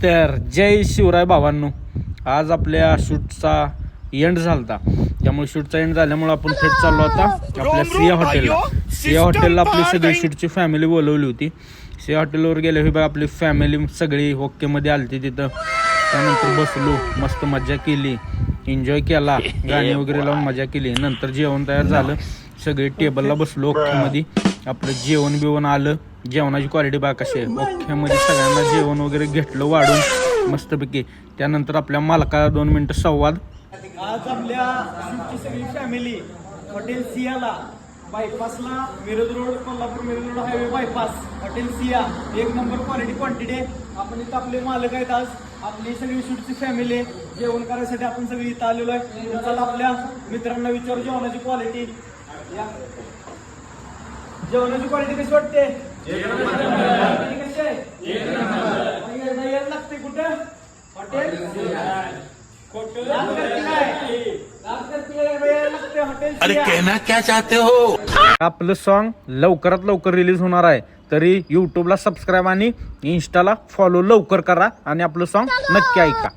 तर जय शिवराय भावांनो, आज आपल्या शूटचा एंड झालता. त्यामुळे शूटचा एंड झाल्यामुळे आपण थेट चाललो आता आपल्या सिया हॉटेलला. सिया हॉटेलला आपली सगळी शूटची फॅमिली बोलवली होती. सिया हॉटेलवर गेले हे बघा, आपली फॅमिली सगळी ओकेमध्ये आलती तिथं. त्यानंतर बसलो, मस्त मजा केली, एन्जॉय केला, गाणी वगैरे लावून मजा केली. नंतर जेवण तयार झालं, सगळे टेबलला बसलो ओकेमध्ये. आपलं जेवण बिवण आलं, जेवणाची क्वालिटी बघा कशी आहे. ओकेमध्ये सगळ्यांना जेवण वगैरे घेतलं वाढून मस्तपैकी. त्यानंतर आपल्या मालकाला 2 मिनिटं संवाद. आज आपल्या शूटची सगळी फॅमिली हॉटेल सियाला बायपासला, Miraj road, Kolhapur Miraj road highway bypass, hotel Siya, 1 number quality quantity आहे. आपण इथं आपले मालक आहेत. आज आपली सगळी शूटची फॅमिली जेवण करायसाठी आपण सगळी इथं आलेलो आहे. चला आपल्या मित्रांना विचारू जेवणाची क्वालिटी. जेवणाची क्वालिटी कशी वाटते? कशी आहे? यायला लागते कुठं? हॉटेल अरे कहना क्या चाहते हो? आपलं सॉन्ग लवकरात लवकर रिलीज होणार आहे. तरी यूट्यूबला सबस्क्राईब आणि इंस्टाला फॉलो लवकर करा आणि आपलं सॉन्ग नक्की ऐका.